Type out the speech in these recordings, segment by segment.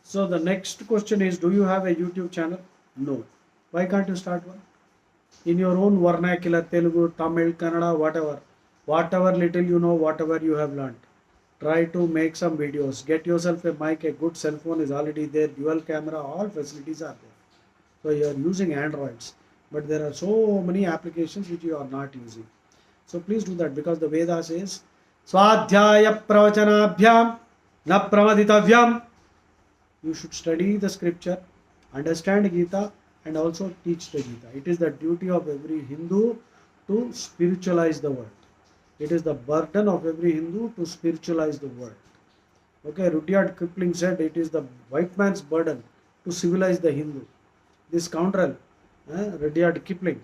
So the next question is, do you have a YouTube channel? No. Why can't you start one? In your own vernacular, Telugu, Tamil, Kannada, whatever little you know, whatever you have learned. Try to make some videos. Get yourself a mic, a good cell phone is already there, dual camera, all facilities are there. So you are using Androids, but there are so many applications which you are not using. So please do that, because the Veda says, Swadhyaya pravachanabhyam na pramaditavyam. You should study the scripture, understand Gita, and also teach the Gita. It is the duty of every Hindu to spiritualize the world. It is the burden of every Hindu to spiritualize the world. Okay, Rudyard Kipling said it is the white man's burden to civilize the Hindu. This scoundrel, Rudyard Kipling,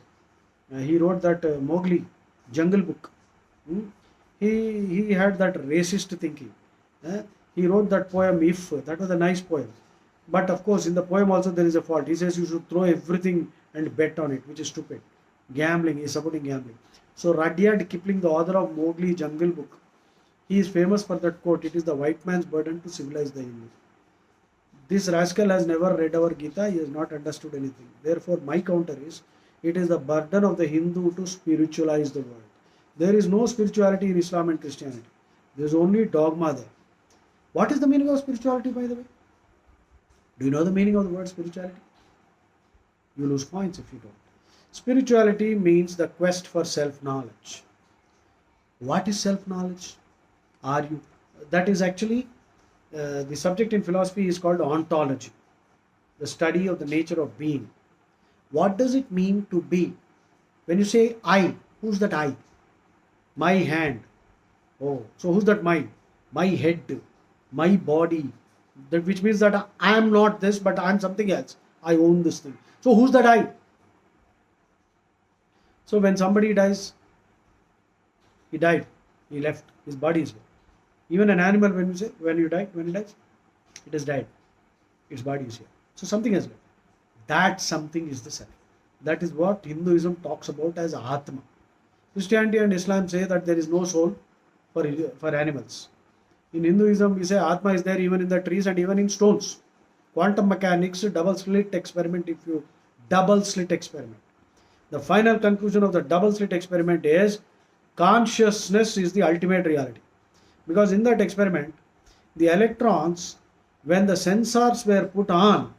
he wrote that Mowgli, Jungle Book. He had that racist thinking. He wrote that poem If. That was a nice poem. But of course, in the poem also there is a fault. He says you should throw everything and bet on it, which is stupid. Gambling, he is supporting gambling. So Rudyard Kipling, the author of Mowgli, Jungle Book, he is famous for that quote, it is the white man's burden to civilize the Hindu. This rascal has never read our Gita, he has not understood anything. Therefore, my counter is, it is the burden of the Hindu to spiritualize the world. There is no spirituality in Islam and Christianity. There is only dogma there. What is the meaning of spirituality, by the way? Do you know the meaning of the word spirituality? You lose points if you don't. Spirituality means the quest for self-knowledge. What is self-knowledge? That is actually, the subject in philosophy is called ontology, the study of the nature of being. What does it mean to be? When you say I, who's that I? My hand. Oh, so who's that my? My head, my body. That which means that I am not this, but I am something else. I own this thing. So who's that I? So when somebody dies, he died, he left, his body is here. Even an animal, when you say, when he dies, it has died, its body is here. So something has left. That something is the self. That is what Hinduism talks about as Atma. Christianity and Islam say that there is no soul for animals. In Hinduism, we say Atma is there even in the trees and even in stones. Quantum mechanics, double slit experiment, The final conclusion of the double slit experiment is consciousness is the ultimate reality. Because in that experiment, the electrons, when the sensors were put on,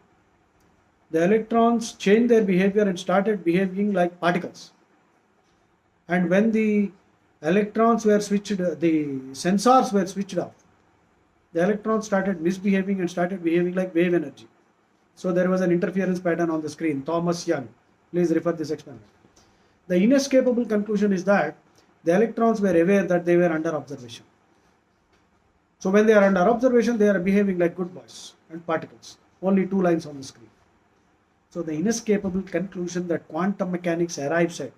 the electrons changed their behavior and started behaving like particles. And when the electrons were switched, the sensors were switched off, the electrons started misbehaving and started behaving like wave energy. So there was an interference pattern on the screen. Thomas Young, please refer this experiment. The inescapable conclusion is that the electrons were aware that they were under observation. So when they are under observation, they are behaving like good boys and particles. Only 2 lines on the screen. So the inescapable conclusion that quantum mechanics arrives at,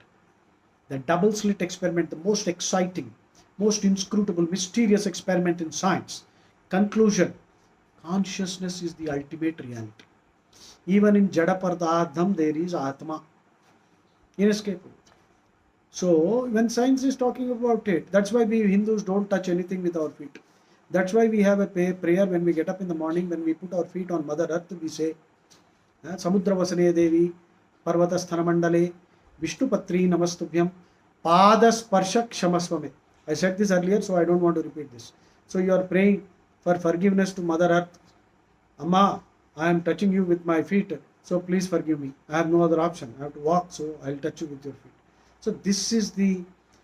the double slit experiment, the most exciting, most inscrutable, mysterious experiment in science. Conclusion, consciousness is the ultimate reality. Even in Jada Pardadham, there is Atma. Inescapable. So when science is talking about it, that's why we Hindus don't touch anything with our feet. That's why we have a prayer when we get up in the morning, when we put our feet on Mother Earth, we say, Samudra Vasane Devi, Parvata Sthanamandale, Vishnu Patri Namastubhyam, Pada Sparsha Kshamasvame. I said this earlier, so I don't want to repeat this. So you are praying for forgiveness to Mother Earth. Amma, I am touching you with my feet, so please forgive me. I have no other option. I have to walk, so I will touch you with your feet. So this is the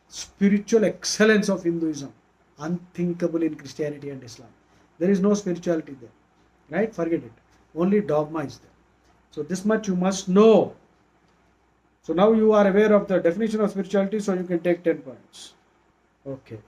spiritual excellence of Hinduism, unthinkable in Christianity and Islam. There is no spirituality there, right? Forget it. Only dogma is there. So this much you must know. So now you are aware of the definition of spirituality, so you can take 10 points. Okay.